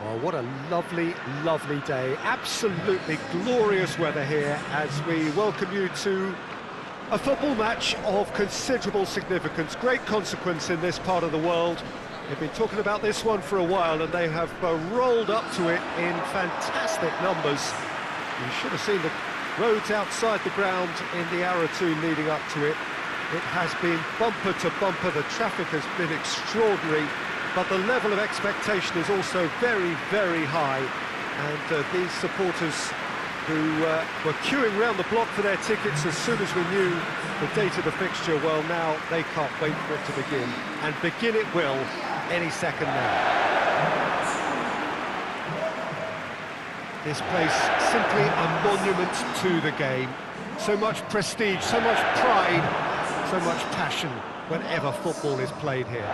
Well, what a lovely, lovely day. Absolutely glorious weather here as we welcome you to a football match of considerable significance, great consequence in this part of the world. They've been talking about this one for a while and they have rolled up to it in fantastic numbers. You should have seen the roads outside the ground in the hour or two leading up to it. It has been bumper to bumper, the traffic has been extraordinary, but the level of expectation is also very, very high. And these supporters who were queuing round the block for their tickets as soon as we knew the date of the fixture, well, now they can't wait for it to begin. And begin it will any second now. This place simply a monument to the game. So much prestige, so much pride, so much passion whenever football is played here.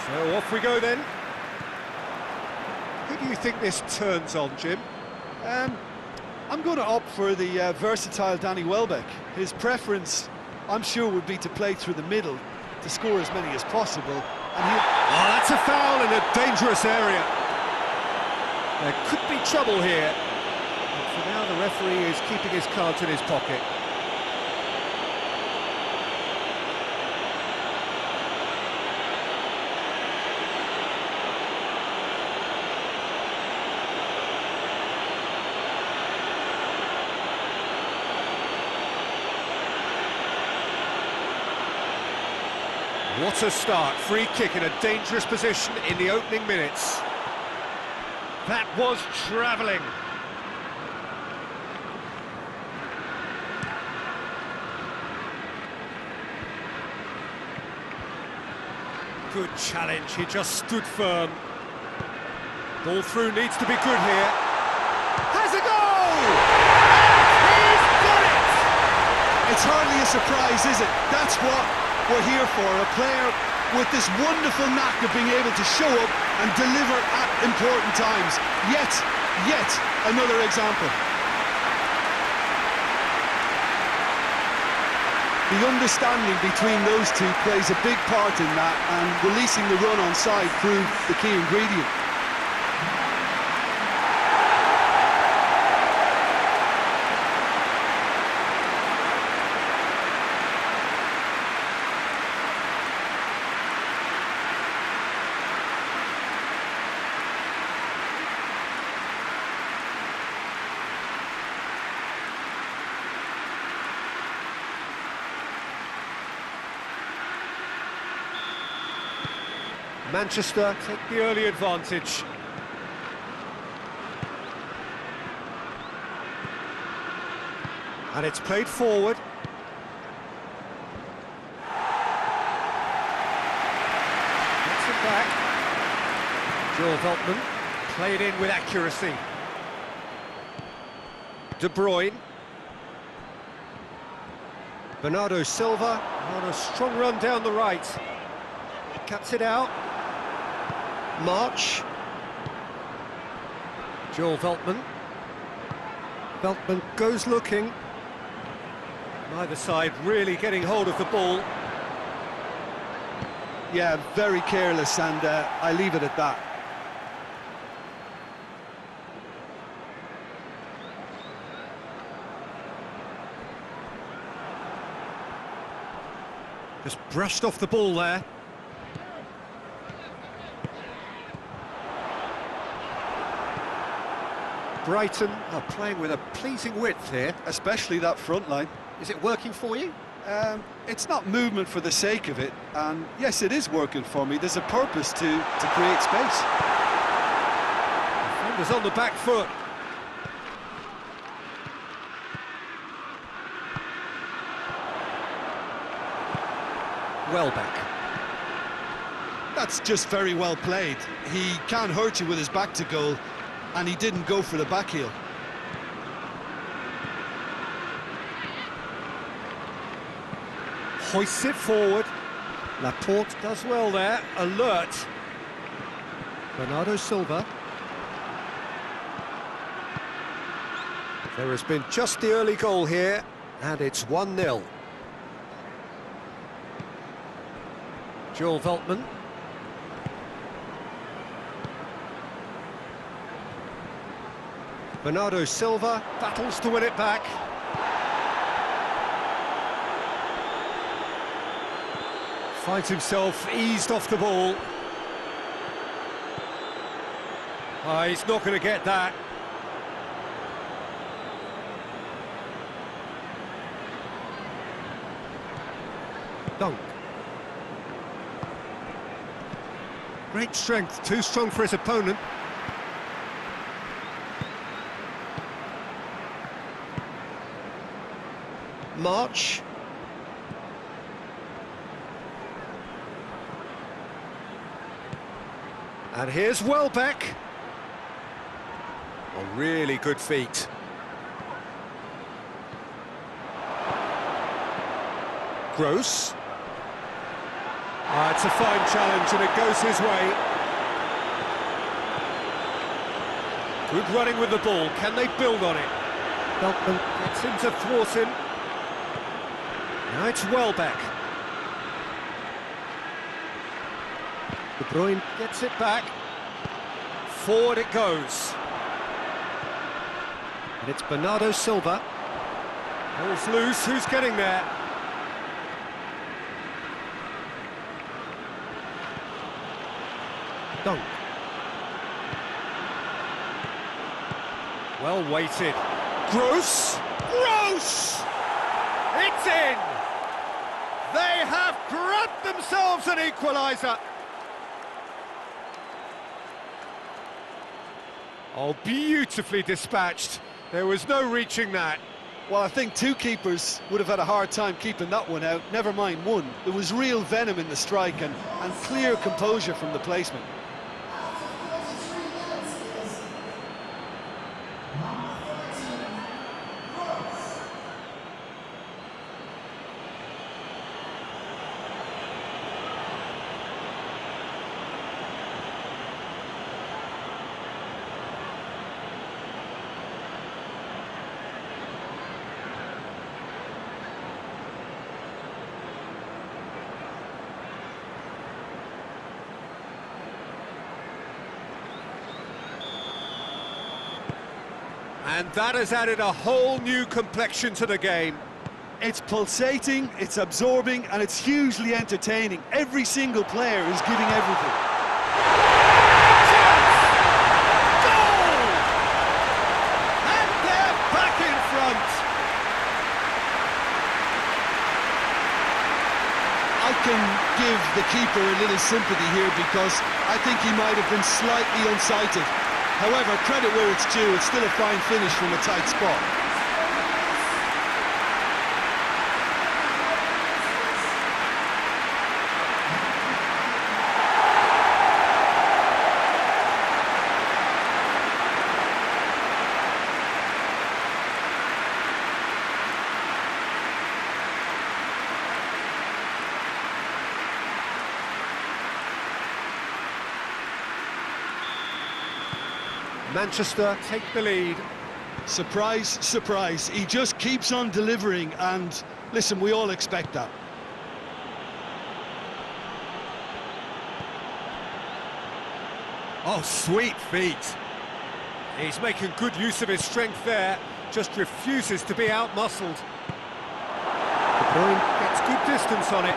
So off we go then. Who do you think this turns on, Jim? I'm going to opt for the versatile Danny Welbeck. His preference, I'm sure, would be to play through the middle to score as many as possible. And oh, that's a foul in a dangerous area. There could be trouble here. But for now, the referee is keeping his cards in his pocket. What a start, free kick in a dangerous position in the opening minutes. That was travelling. Good challenge, he just stood firm. Ball through needs to be good here. Has a goal! He's got it! it's hardly a surprise, is it? That's what we're here for, a player with this wonderful knack of being able to show up and deliver at important times. Yet another example. The understanding between those two plays a big part in that, and releasing the run on side proved the key ingredient. Manchester take the early advantage. And it's played forward. Gets it back. Joel Veltman played in with accuracy. De Bruyne. Bernardo Silva on a strong run down the right. Cuts it out. March. Joel Veltman. Veltman goes looking. Neither side really getting hold of the ball. Yeah, very careless, and I leave it at that. Just brushed off the ball there. Brighton are playing with a pleasing width here. Especially that front line. Is it working for you? It's not movement for the sake of it, and yes, it is working for me. There's a purpose to create space. Defenders on the back foot. Welbeck. That's just very well played. He can't hurt you with his back to goal, and he didn't go for the back heel. Hoists it forward. Laporte does well there, alert. Bernardo Silva. There has been just the early goal here, and it's 1-0. Joel Veltman. Bernardo Silva battles to win it back. Finds himself eased off the ball. He's not going to get that. Dunk. Great strength, too strong for his opponent. March. And here's Welbeck. Oh, really good feet. Gross. It's a fine challenge and it goes his way. Good running with the ball. Can they build on it? Veltman gets him to thwart him. Now it's Welbeck. De Bruyne gets it back. Forward it goes. And it's Bernardo Silva. Ball's loose, who's getting there? Dunk. Well weighted. Gross! Gross! It's in! They have grabbed themselves an equaliser! Oh, beautifully dispatched. There was no reaching that. Well, I think two keepers would have had a hard time keeping that one out, never mind one. There was real venom in the strike and clear composure from the placement. And that has added a whole new complexion to the game. It's pulsating, it's absorbing, and it's hugely entertaining. Every single player is giving everything. Goal! And they're back in front. I can give the keeper a little sympathy here because I think he might have been slightly unsighted. However, credit where it's due, it's still a fine finish from a tight spot. Manchester take the lead. Surprise, surprise. He just keeps on delivering, and listen, we all expect that. Oh, sweet feet. He's making good use of his strength there, just refuses to be out-muscled. De Bruyne gets good distance on it.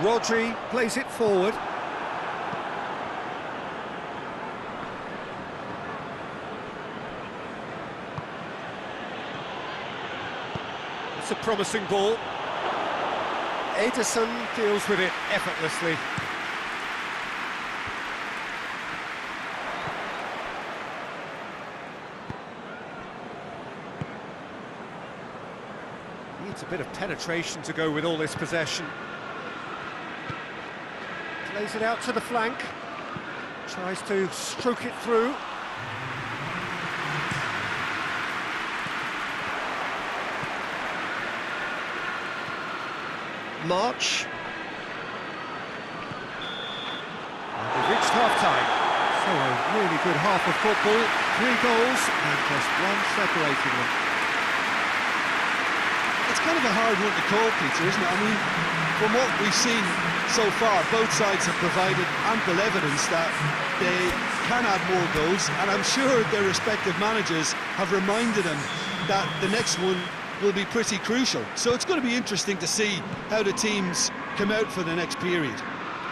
Rodri plays it forward. It's a promising ball. Ederson deals with it effortlessly. Needs a bit of penetration to go with all this possession. Plays it out to the flank. Tries to stroke it through. March. And we've reached half-time. So a really good half of football. 3 goals and just one separating them. It's kind of a hard one to call, Peter, isn't it? I mean, from what we've seen so far, both sides have provided ample evidence that they can add more goals, and I'm sure their respective managers have reminded them that the next one will be pretty crucial. So it's going to be interesting to see how the teams come out for the next period.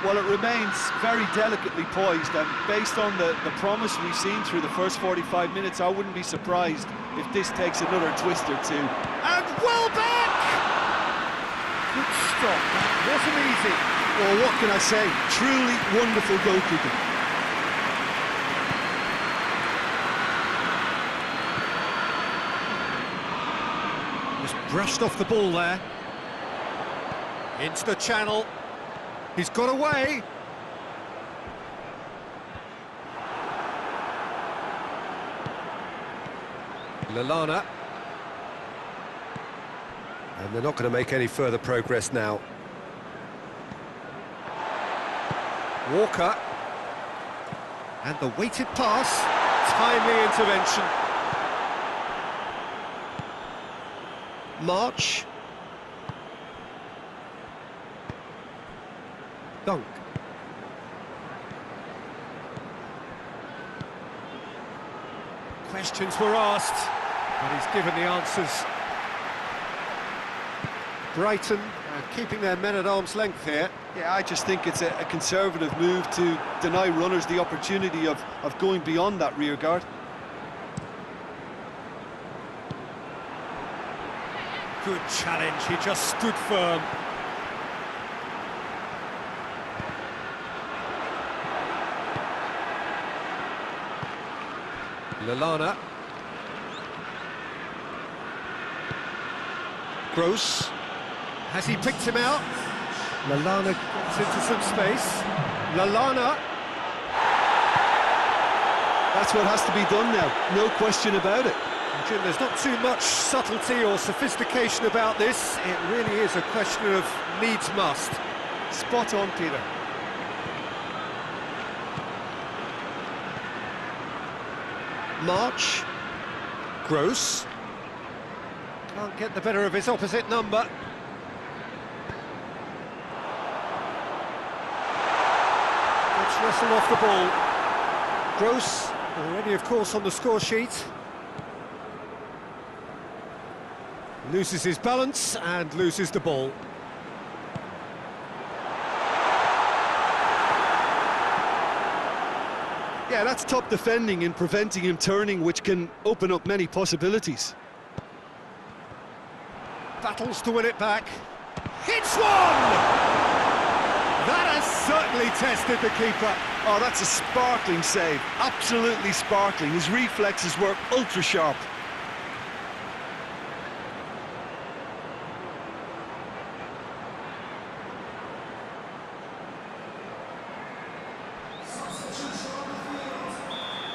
Well, it remains very delicately poised, and based on the promise we've seen through the first 45 minutes, I wouldn't be surprised if this takes another twist or two. And Welbeck! Good stop, that wasn't easy. Well, what can I say? Truly wonderful goalkeeping. Just brushed off the ball there. Into the channel. He's got away. Lallana. And they're not going to make any further progress now. Walker. And the weighted pass. Timely intervention. March. Dunk. Questions were asked, but he's given the answers. Brighton keeping their men at arm's length here. Yeah, I just think it's a conservative move to deny runners the opportunity of going beyond that rear guard. Good challenge, he just stood firm. Lallana. Gross. Has he picked him out? Lallana gets into some space. Lallana. That's what has to be done now, no question about it. Jim, there's not too much subtlety or sophistication about this. It really is a question of needs must. Spot on, Peter. March. Gross. Can't get the better of his opposite number. Let's wrestle off the ball. Gross, already of course on the score sheet. Loses his balance and loses the ball. Yeah, that's top defending and preventing him turning, which can open up many possibilities. Battles to win it back. Hits one! That has certainly tested the keeper. Oh, that's a sparkling save. Absolutely sparkling. His reflexes were ultra sharp.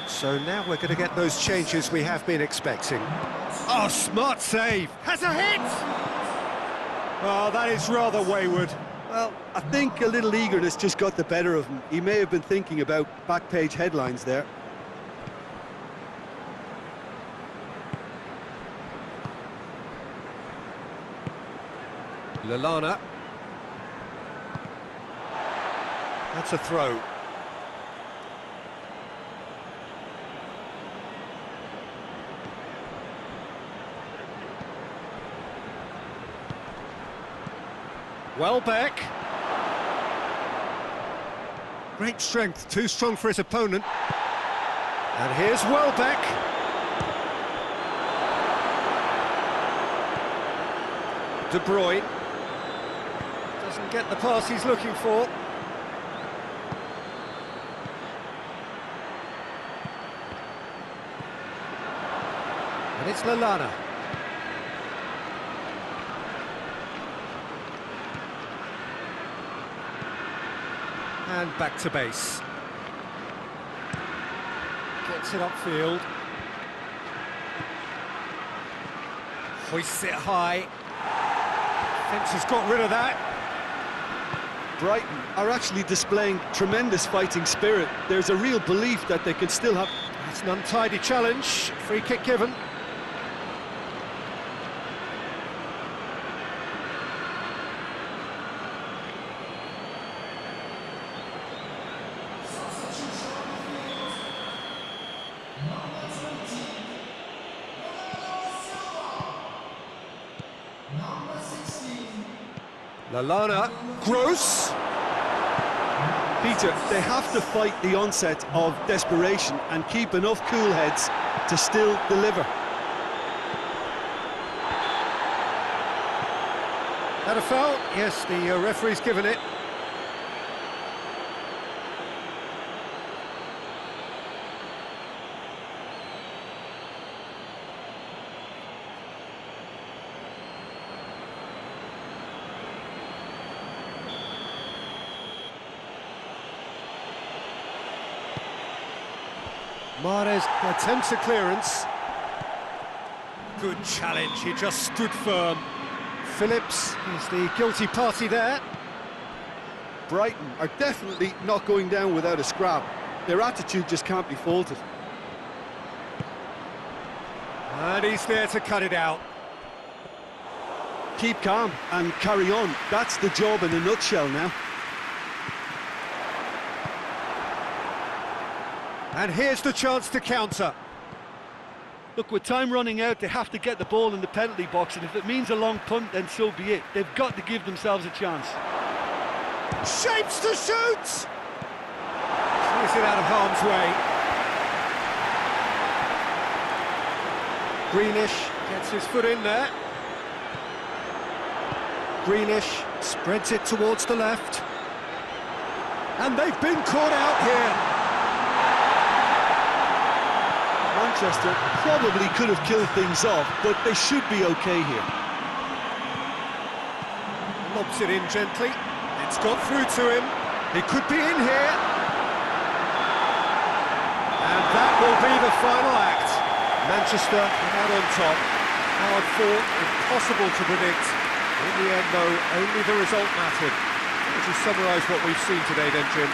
So now we're going to get those changes we have been expecting. Oh, smart save! Has a hit! Oh, that is rather wayward. Well, I think a little eagerness just got the better of him. He may have been thinking about back-page headlines there. Lallana. That's a throw. Welbeck. Great strength, too strong for his opponent. And here's Welbeck. De Bruyne. Doesn't get the pass he's looking for. And it's Lallana. And back to base. Gets it upfield. Hoists it high. Fence has got rid of that. Brighton are actually displaying tremendous fighting spirit. There's a real belief that they can still have... It's an untidy challenge. Free kick given. Lallana, Gross. Peter, they have to fight the onset of desperation and keep enough cool heads to still deliver. That a foul? Yes, the referee's given it. Mahrez attempts a clearance. Good challenge, he just stood firm. Phillips is the guilty party there. Brighton are definitely not going down without a scrap. Their attitude just can't be faulted. And he's there to cut it out. Keep calm and carry on. That's the job in a nutshell now. And here's the chance to counter. Look, with time running out, they have to get the ball in the penalty box, and if it means a long punt, then so be it. They've got to give themselves a chance. Shapes to shoot! Clears it out of harm's way. Greenish gets his foot in there. Greenish spreads it towards the left. And they've been caught out here. Manchester probably could have killed things off, but they should be okay here. Lobs it in gently. It's got through to him. He could be in here. And that will be the final act. Manchester out on top. Hard fought, impossible to predict. In the end, though, only the result mattered. Would you summarise what we've seen today then, Jim?